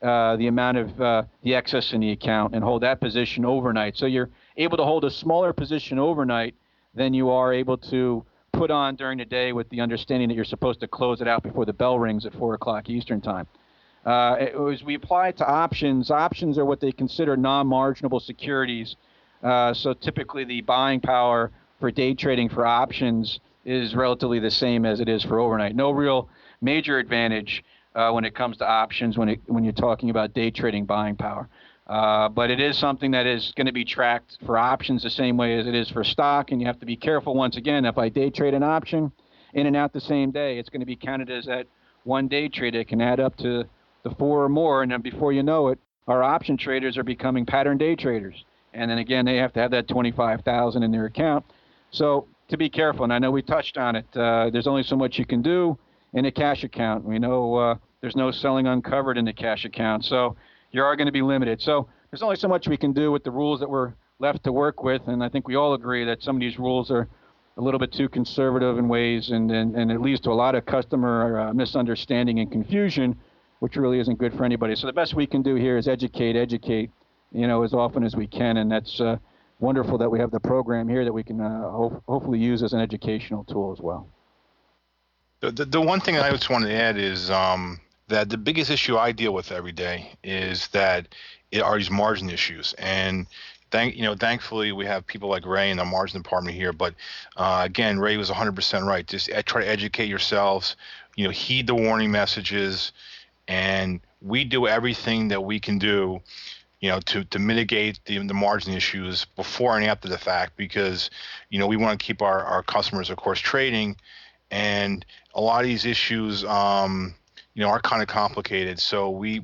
the amount of the excess in the account and hold that position overnight. So you're able to hold a smaller position overnight than you are able to put on during the day with the understanding that you're supposed to close it out before the bell rings at 4 o'clock Eastern time. As we apply it to options are what they consider non-marginable securities. So typically the buying power for day trading for options is relatively the same as it is for overnight. No real major advantage when it comes to options when you're talking about day trading buying power. But it is something that is going to be tracked for options the same way as it is for stock, and you have to be careful once again. If I day trade an option in and out the same day, it's going to be counted as that one day trade. It can add up to the 4 or more, and then before you know it, our option traders are becoming pattern day traders. And then again, they have to have that $25,000 in their account. So to be careful, and I know we touched on it, there's only so much you can do in a cash account. We know there's no selling uncovered in the cash account, so you are going to be limited. So there's only so much we can do with the rules that we're left to work with, and I think we all agree that some of these rules are a little bit too conservative in ways, and it leads to a lot of customer misunderstanding and confusion, which really isn't good for anybody. So the best we can do here is educate, as often as we can, and that's wonderful that we have the program here that we can hopefully use as an educational tool as well. The one thing I just wanted to add is that the biggest issue I deal with every day is that are these margin issues, and thankfully we have people like Ray in the margin department here. But again, Ray was 100% right. Just try to educate yourselves. Heed the warning messages, and we do everything that we can do to mitigate the margin issues before and after the fact, because, we want to keep our customers, of course, trading. And a lot of these issues, are kind of complicated. So we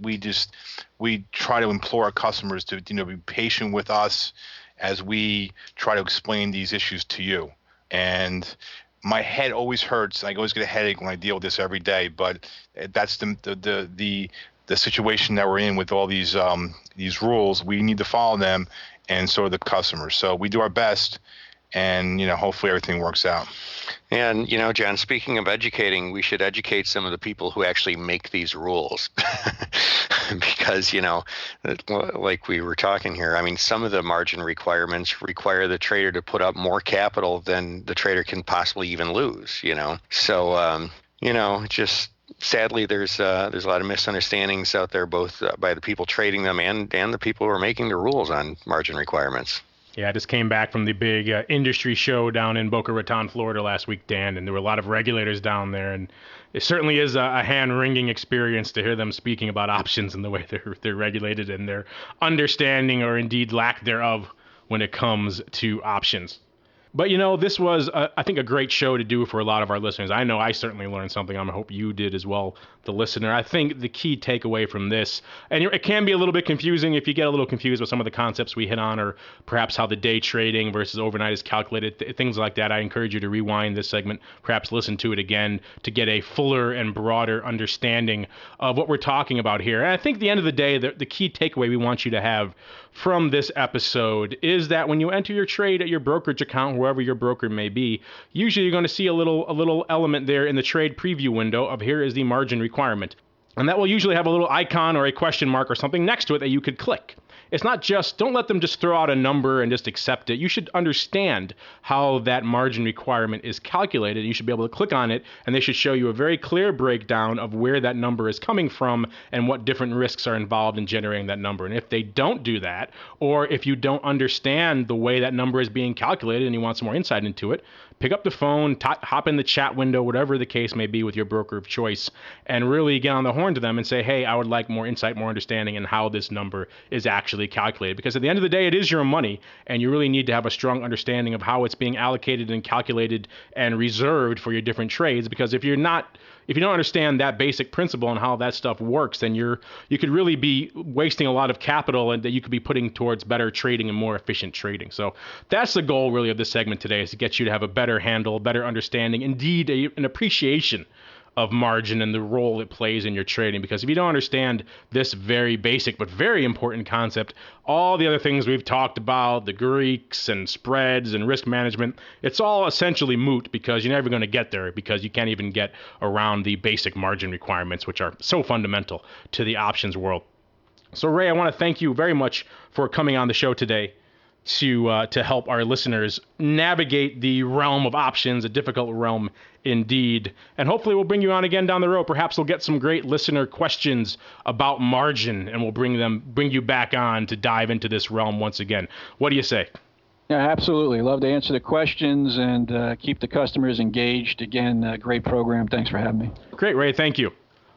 try to implore our customers to be patient with us as we try to explain these issues to you. And my head always hurts. I always get a headache when I deal with this every day. But that's the situation that we're in with all these rules. We need to follow them, and so are the customers. So we do our best, and hopefully everything works out. And John, speaking of educating, we should educate some of the people who actually make these rules, because like we were talking here, I mean, some of the margin requirements require the trader to put up more capital than the trader can possibly even lose. So just sadly, there's a lot of misunderstandings out there, both by the people trading them and the people who are making the rules on margin requirements. Yeah, I just came back from the big industry show down in Boca Raton, Florida last week, Dan, and there were a lot of regulators down there, and it certainly is a hand-wringing experience to hear them speaking about options and the way they're regulated and their understanding or indeed lack thereof when it comes to options. But, this was, I think, a great show to do for a lot of our listeners. I know I certainly learned something. I hope you did as well, the listener. I think the key takeaway from this, and it can be a little bit confusing if you get a little confused with some of the concepts we hit on, or perhaps how the day trading versus overnight is calculated, things like that. I encourage you to rewind this segment, perhaps listen to it again to get a fuller and broader understanding of what we're talking about here. And I think at the end of the day, the key takeaway we want you to have from this episode is that when you enter your trade at your brokerage account, wherever your broker may be, usually you're going to see a little element there in the trade preview window of here is the margin requirement. And that will usually have a little icon or a question mark or something next to it that you could click. It's not just, don't let them just throw out a number and just accept it. You should understand how that margin requirement is calculated. You should be able to click on it, and they should show you a very clear breakdown of where that number is coming from and what different risks are involved in generating that number. And if they don't do that, or if you don't understand the way that number is being calculated and you want some more insight into it, pick up the phone, hop in the chat window, whatever the case may be with your broker of choice, and really get on the horn to them and say, hey, I would like more insight, more understanding in how this number is actually calculated. Because at the end of the day, it is your money, and you really need to have a strong understanding of how it's being allocated and calculated and reserved for your different trades. Because if you don't understand that basic principle and how that stuff works, then you could really be wasting a lot of capital and that you could be putting towards better trading and more efficient trading. So that's the goal really of this segment today, is to get you to have a better handle, better understanding, indeed an appreciation of margin and the role it plays in your trading. Because if you don't understand this very basic but very important concept, all the other things we've talked about, the Greeks and spreads and risk management, it's all essentially moot, because you're never going to get there, because you can't even get around the basic margin requirements, which are so fundamental to the options world. So Ray, I want to thank you very much for coming on the show today to help our listeners navigate the realm of options, a difficult realm indeed. And hopefully we'll bring you on again down the road. Perhaps we'll get some great listener questions about margin, and we'll bring you back on to dive into this realm once again. What do you say? Yeah, absolutely. Love to answer the questions and keep the customers engaged. Again, great program. Thanks for having me. Great, Ray. Thank you.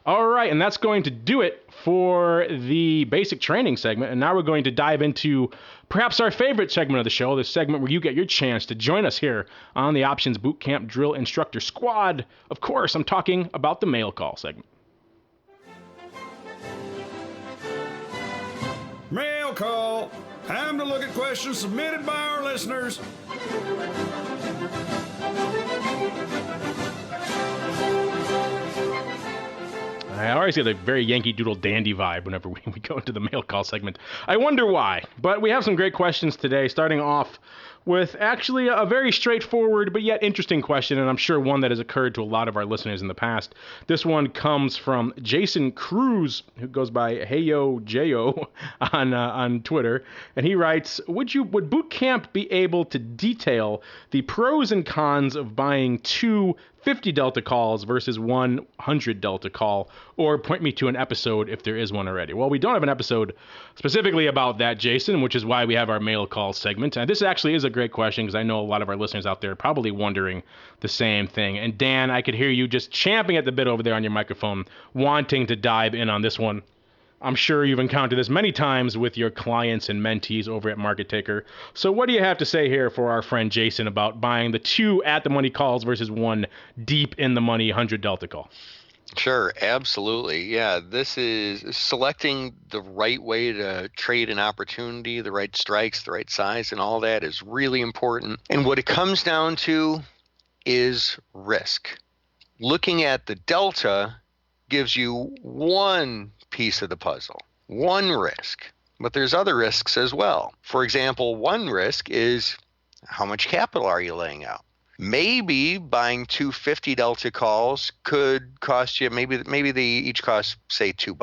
All right, and that's going to do it for the basic training segment. And now we're going to dive into perhaps our favorite segment of the show, the segment where you get your chance to join us here on the Options Bootcamp Drill Instructor Squad. Of course, I'm talking about the mail call segment. Mail call. Time to look at questions submitted by our listeners. I always get a very Yankee Doodle Dandy vibe whenever we go into the mail call segment. I wonder why, but we have some great questions today, starting off with actually a very straightforward but yet interesting question, and I'm sure one that has occurred to a lot of our listeners in the past. This one comes from Jason Cruz, who goes by heyojayo on Twitter, and he writes, Would Bootcamp be able to detail the pros and cons of buying two 50 delta calls versus 100 delta call, or point me to an episode if there is one already? Well, we don't have an episode specifically about that, Jason, which is why we have our mail call segment. And this actually is a great question, because I know a lot of our listeners out there are probably wondering the same thing. And Dan, I could hear you just champing at the bit over there on your microphone, wanting to dive in on this one. I'm sure you've encountered this many times with your clients and mentees over at Market Taker. So what do you have to say here for our friend Jason about buying the two at-the-money calls versus one deep-in-the-money 100 delta call? Sure, absolutely. Yeah, this is selecting the right way to trade an opportunity, the right strikes, the right size, and all that is really important. And what it comes down to is risk. Looking at the delta gives you one piece of the puzzle, one risk. But there's other risks as well. For example, one risk is how much capital are you laying out? Maybe buying 250 delta calls could cost you, maybe they each cost, say, $2.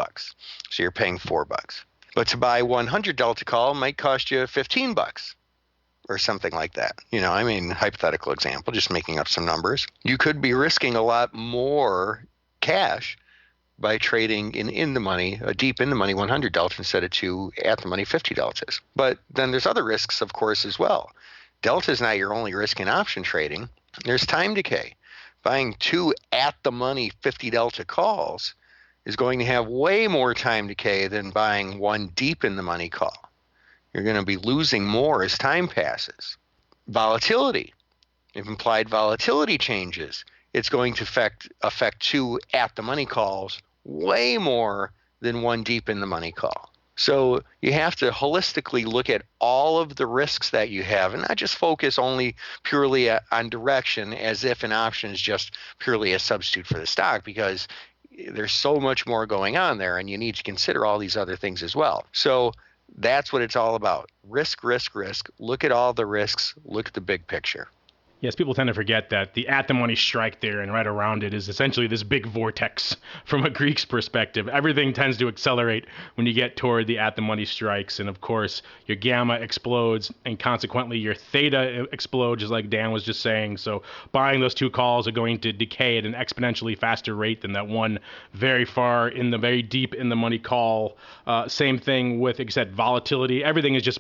So you're paying $4. But to buy 100 delta call might cost you $15 or something like that. Hypothetical example, just making up some numbers. You could be risking a lot more cash by trading in the money, a deep in the money 100 delta instead of 2 at the money 50 deltas. But then there's other risks, of course, as well. Delta is not your only risk in option trading. There's time decay. Buying 2 at the money 50 delta calls is going to have way more time decay than buying 1 deep in the money call. You're going to be losing more as time passes. Volatility. If implied volatility changes, it's going to affect 2 at the money calls way more than 1 deep in the money call. So you have to holistically look at all of the risks that you have and not just focus only purely on direction as if an option is just purely a substitute for the stock, because there's so much more going on there and you need to consider all these other things as well. So that's what it's all about. Risk, risk, risk. Look at all the risks. Look at the big picture. Yes, people tend to forget that the at-the-money strike there and right around it is essentially this big vortex from a Greek's perspective. Everything tends to accelerate when you get toward the at-the-money strikes, and of course, your gamma explodes, and consequently your theta explodes, just like Dan was just saying. So buying those 2 calls are going to decay at an exponentially faster rate than that one very deep in the money call. Same thing with, like I said, volatility. Everything is just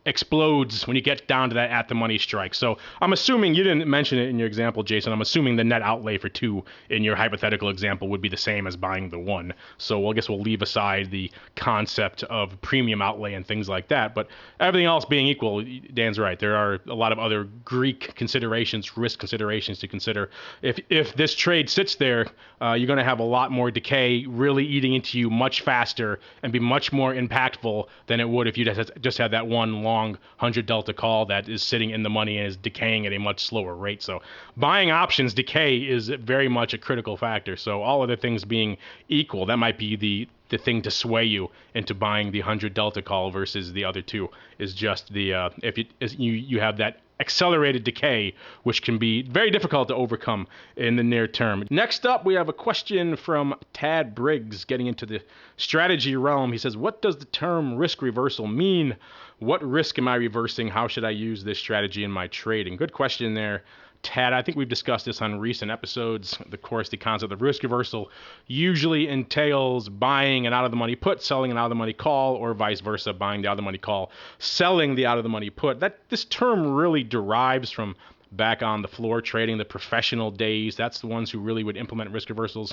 explodes when you get down to that at-the-money strike. So I'm assuming you didn't mention it in your example, Jason. I'm assuming the net outlay for 2 in your hypothetical example would be the same as buying the 1. So I guess we'll leave aside the concept of premium outlay and things like that. But everything else being equal, Dan's right. There are a lot of other Greek considerations, risk considerations to consider. If this trade sits there, you're going to have a lot more decay really eating into you much faster and be much more impactful than it would if you just had that one long 100 delta call that is sitting in the money and is decaying at a much slower rate. So buying options decay is very much a critical factor. So all other things being equal, that might be the thing to sway you into buying the 100 delta call versus the other 2 is just the if you have that accelerated decay, which can be very difficult to overcome in the near term. Next up, we have a question from Tad Briggs getting into the strategy realm. He says, what does the term risk reversal mean? What risk am I reversing? How should I use this strategy in my trading? Good question there, Tad. I think we've discussed this on recent episodes. Of course, the concept of risk reversal usually entails buying an out-of-the-money put, selling an out-of-the-money call, or vice versa, buying the out-of-the-money call, selling the out-of-the-money put. This term really derives from back on the floor trading, the professional days. That's the ones who really would implement risk reversals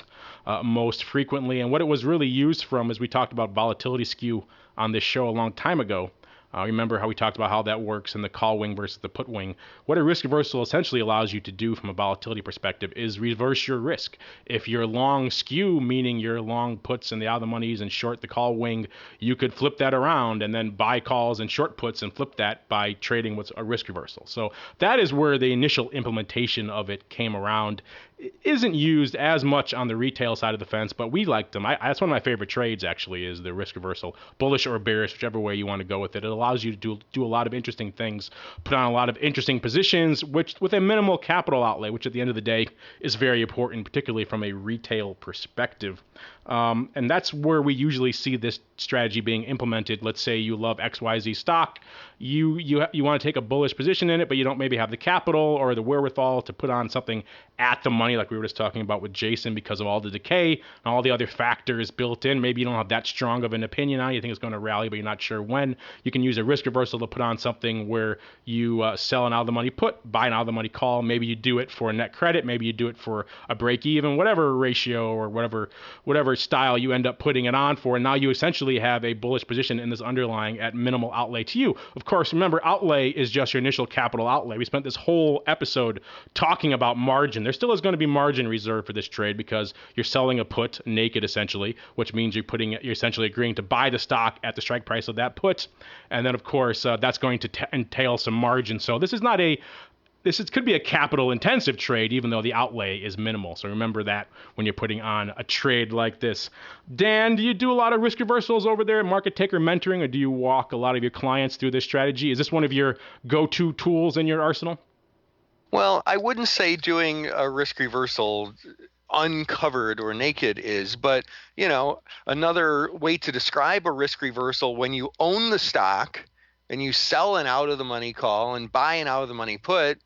most frequently. And what it was really used from is we talked about volatility skew on this show a long time ago. Remember how we talked about how that works in the call wing versus the put wing. What a risk reversal essentially allows you to do from a volatility perspective is reverse your risk. If you're long skew, meaning you're long puts in the out of the monies and short the call wing, you could flip that around and then buy calls and short puts and flip that by trading what's a risk reversal. So that is where the initial implementation of it came around. It isn't used as much on the retail side of the fence, but we like them. That's one of my favorite trades, actually, is the risk reversal, bullish or bearish, whichever way you want to go with it. It allows you to do a lot of interesting things, put on a lot of interesting positions, which with a minimal capital outlay, which at the end of the day is very important, particularly from a retail perspective. And that's where we usually see this strategy being implemented. Let's say you love XYZ stock. You want to take a bullish position in it, but you don't maybe have the capital or the wherewithal to put on something at the money like we were just talking about with Jason because of all the decay and all the other factors built in. Maybe you don't have that strong of an opinion on it. You think it's going to rally, but you're not sure when. You can use a risk reversal to put on something where you sell an out-of-the-money put, buy an out-of-the-money call. Maybe you do it for a net credit. Maybe you do it for a break-even, whatever ratio or whatever style you end up putting it on for. And now you essentially have a bullish position in this underlying at minimal outlay to you. Of course, remember, outlay is just your initial capital outlay. We spent this whole episode talking about margin. There still is going to be margin reserved for this trade because you're selling a put naked, essentially, which means you're essentially agreeing to buy the stock at the strike price of that put. And then, of course, that's going to entail some margin. So this could be a capital-intensive trade, even though the outlay is minimal. So remember that when you're putting on a trade like this. Dan, do you do a lot of risk reversals over there at Market Taker Mentoring, or do you walk a lot of your clients through this strategy? Is this one of your go-to tools in your arsenal? Well, I wouldn't say doing a risk reversal uncovered or naked is, but, another way to describe a risk reversal, when you own the stock and you sell an out-of-the-money call and buy an out-of-the-money put,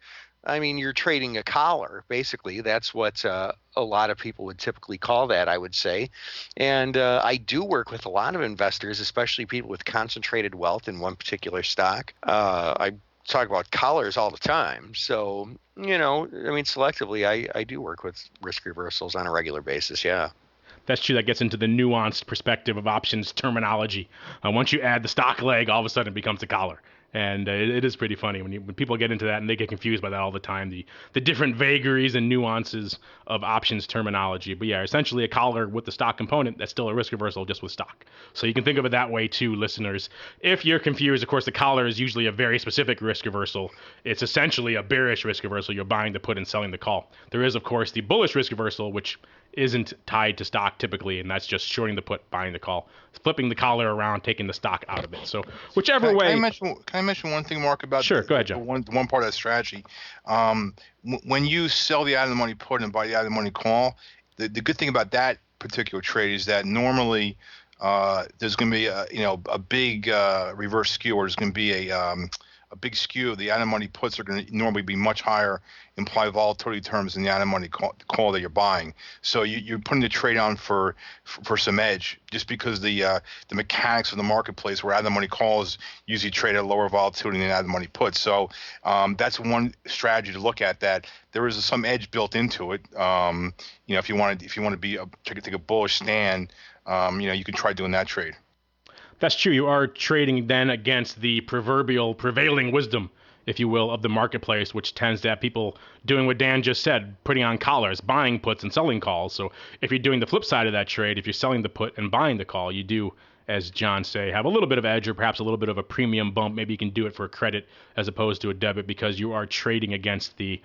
I mean, you're trading a collar, basically. That's what a lot of people would typically call that, I would say. And I do work with a lot of investors, especially people with concentrated wealth in one particular stock. I talk about collars all the time. So, selectively, I do work with risk reversals on a regular basis, yeah. That's true. That gets into the nuanced perspective of options terminology. Once you add the stock leg, all of a sudden it becomes a collar. And it is pretty funny when people get into that, and they get confused by that all the time, the different vagaries and nuances of options terminology. But yeah, essentially a collar with the stock component, that's still a risk reversal just with stock. So you can think of it that way too, listeners. If you're confused, of course, the collar is usually a very specific risk reversal. It's essentially a bearish risk reversal. You're buying the put and selling the call. There is, of course, the bullish risk reversal, which isn't tied to stock typically, and that's just shorting the put, buying the call, flipping the collar around, taking the stock out of it. So whichever way. Can I mention one thing, Mark, about Sure, go ahead, John. One part of that strategy? When you sell the out-of-the-money put and buy the out-of-the-money call, the good thing about that particular trade is that normally there's going to be a big reverse skew, or there's going to be a big skew. The out-of-money puts are going to normally be much higher implied volatility terms than the out-of-money call that you're buying. So you're putting the trade on for some edge, just because the mechanics of the marketplace, where out-of-the-money calls usually trade at lower volatility than out-of-the-money puts. So that's one strategy to look at, that there is some edge built into it. If you want to take a bullish stand, you can try doing that trade. That's true. You are trading then against the proverbial prevailing wisdom, if you will, of the marketplace, which tends to have people doing what Dan just said, putting on collars, buying puts and selling calls. So if you're doing the flip side of that trade, if you're selling the put and buying the call, you do, as John say, have a little bit of edge, or perhaps a little bit of a premium bump. Maybe you can do it for a credit as opposed to a debit, because you are trading against the,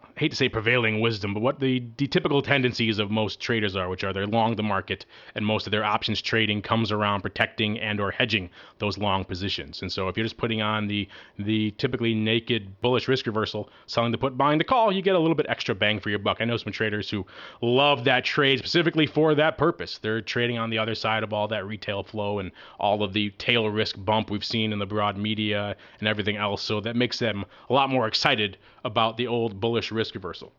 I hate to say prevailing wisdom, but what the typical tendencies of most traders are, which are they're long the market, and most of their options trading comes around protecting and or hedging those long positions. And so if you're just putting on the typically naked bullish risk reversal, selling the put, buying the call, you get a little bit extra bang for your buck. I know some traders who love that trade specifically for that purpose. They're trading on the other side of all that retail flow and all of the tail risk bump we've seen in the broad media and everything else. So that makes them a lot more excited about the old bullish risk reversal.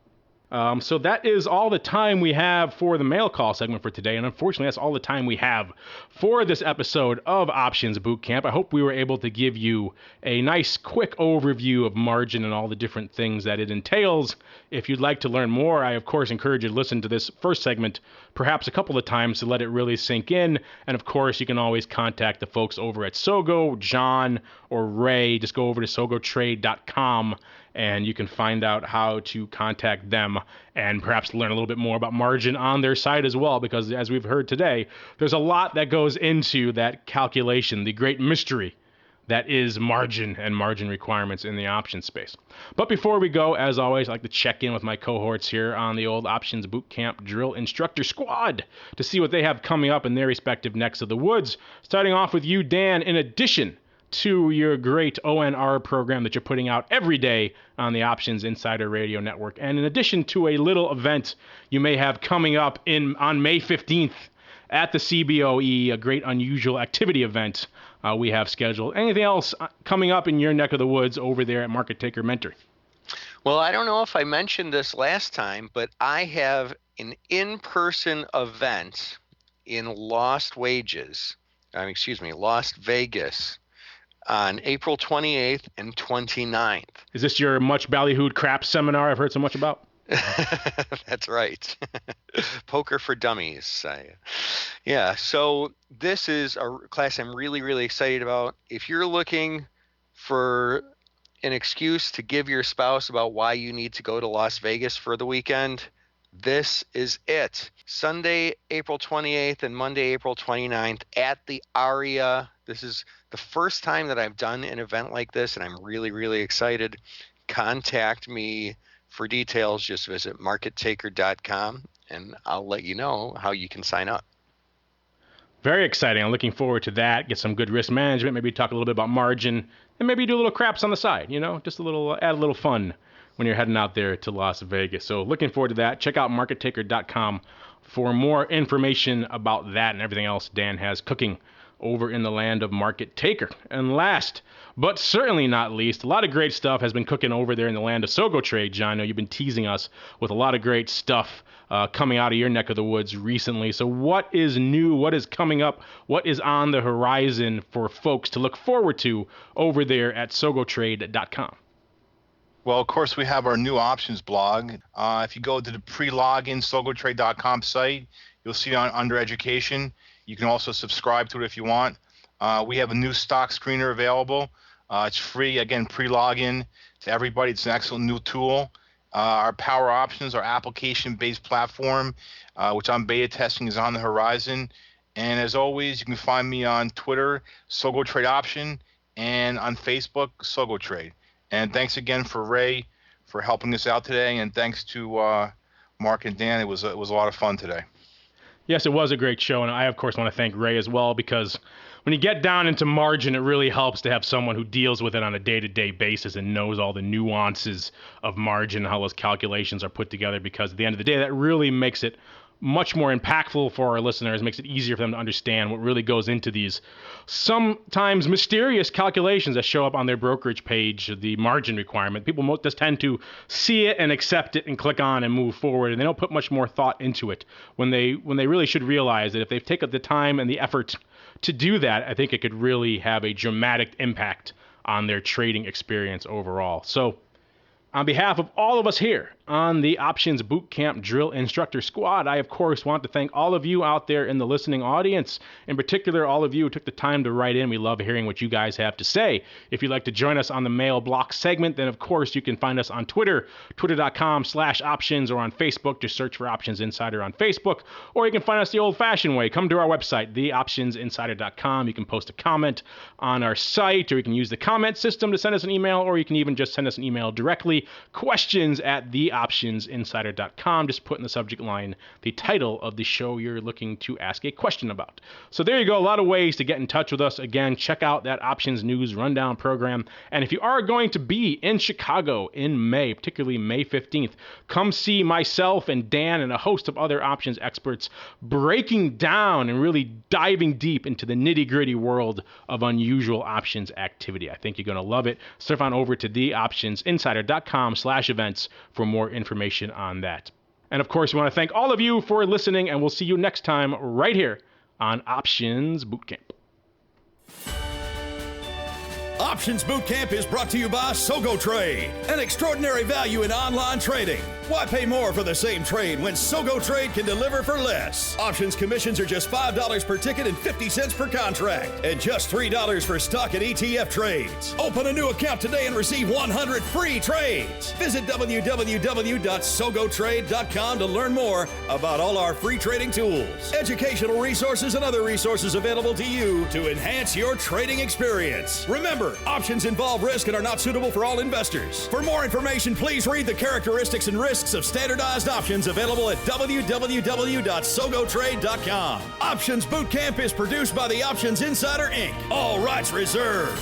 So that is all the time we have for the mail call segment for today, and unfortunately that's all the time we have for this episode of Options Bootcamp. I hope we were able to give you a nice quick overview of margin and all the different things that it entails. If you'd like to learn more, I of course encourage you to listen to this first segment perhaps a couple of times to let it really sink in, and of course you can always contact the folks over at Sogo, John, or Ray. Just go over to sogotrade.com and you can find out how to contact them and perhaps learn a little bit more about margin on their site as well, because as we've heard today, there's a lot that goes into that calculation, the great mystery that is margin and margin requirements in the options space. But before we go, as always, I'd like to check in with my cohorts here on the old Options Bootcamp Drill Instructor Squad to see what they have coming up in their respective necks of the woods. Starting off with you, Dan, in addition to your great ONR program that you're putting out every day on the Options Insider Radio Network, and in addition to a little event you may have coming up on May 15th at the CBOE, a great unusual activity event we have scheduled. Anything else coming up in your neck of the woods over there at Market Taker Mentor? Well, I don't know if I mentioned this last time, but I have an in-person event in Las Vegas on April 28th and 29th. Is this your much ballyhooed crap seminar I've heard so much about? That's right. Poker for Dummies. Yeah, so this is a class I'm really, really excited about. If you're looking for an excuse to give your spouse about why you need to go to Las Vegas for the weekend, this is it. Sunday, April 28th and Monday, April 29th at the Aria. This is the first time that I've done an event like this, and I'm really, really excited. Contact me for details. Just visit markettaker.com, and I'll let you know how you can sign up. Very exciting. I'm looking forward to that. Get some good risk management, maybe talk a little bit about margin, and maybe do little craps on the side, just add a little fun when you're heading out there to Las Vegas. So looking forward to that. Check out markettaker.com for more information about that and everything else Dan has cooking over in the land of Market Taker. And last, but certainly not least, a lot of great stuff has been cooking over there in the land of Sogo Trade. John, I know you've been teasing us with a lot of great stuff coming out of your neck of the woods recently. So what is new? What is coming up? What is on the horizon for folks to look forward to over there at sogotrade.com? Well, of course, we have our new options blog. If you go to the pre-login sogotrade.com site, you'll see under education. You can also subscribe to it if you want. We have a new stock screener available. It's free, again, pre-login to everybody. It's an excellent new tool. Our Power Options, our application-based platform, which I'm beta testing, is on the horizon. And as always, you can find me on Twitter, Sogo Trade Option, and on Facebook, Sogo Trade. And thanks again for Ray for helping us out today, and thanks to Mark and Dan. It was a lot of fun today. Yes, it was a great show, and I, of course, want to thank Ray as well, because when you get down into margin, it really helps to have someone who deals with it on a day-to-day basis and knows all the nuances of margin, how those calculations are put together, because at the end of the day, that really makes it much more impactful for our listeners, makes it easier for them to understand what really goes into these sometimes mysterious calculations that show up on their brokerage page, the margin requirement. People just tend to see it and accept it and click on and move forward, and they don't put much more thought into it when they really should realize that if they've taken the time and the effort to do that, I think it could really have a dramatic impact on their trading experience overall. So on behalf of all of us here on the Options Bootcamp Drill Instructor Squad, I, of course, want to thank all of you out there in the listening audience, in particular, all of you who took the time to write in. We love hearing what you guys have to say. If you'd like to join us on the mail block segment, then, of course, you can find us on Twitter, twitter.com/options, or on Facebook. Just search for Options Insider on Facebook, or you can find us the old-fashioned way. Come to our website, theoptionsinsider.com. You can post a comment on our site, or you can use the comment system to send us an email, or you can even just send us an email directly. Questions at theoptionsinsider.com. Just put in the subject line the title of the show you're looking to ask a question about. So there you go. A lot of ways to get in touch with us. Again, check out that Options News Rundown program. And if you are going to be in Chicago in May, particularly May 15th, come see myself and Dan and a host of other options experts breaking down and really diving deep into the nitty-gritty world of unusual options activity. I think you're going to love it. Surf on over to theoptionsinsider.com/events for more information on that. And of course, we want to thank all of you for listening, and we'll see you next time right here on Options Bootcamp. Options Bootcamp is brought to you by Sogo Trade, an extraordinary value in online trading. Why pay more for the same trade when Sogo Trade can deliver for less? Options commissions are just $5 per ticket and 50 cents per contract, and just $3 for stock and ETF trades. Open a new account today and receive 100 free trades. Visit www.sogotrade.com to learn more about all our free trading tools, educational resources, and other resources available to you to enhance your trading experience. Remember, options involve risk and are not suitable for all investors. For more information, please read the characteristics and risks of standardized options available at www.sogotrade.com. Options Bootcamp is produced by the Options Insider, Inc. All rights reserved.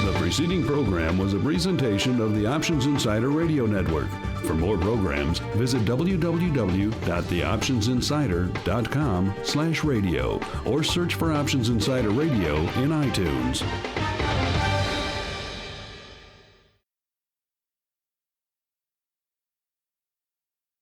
The preceding program was a presentation of the Options Insider Radio Network. For more programs, visit www.theoptionsinsider.com/radio or search for Options Insider Radio in iTunes.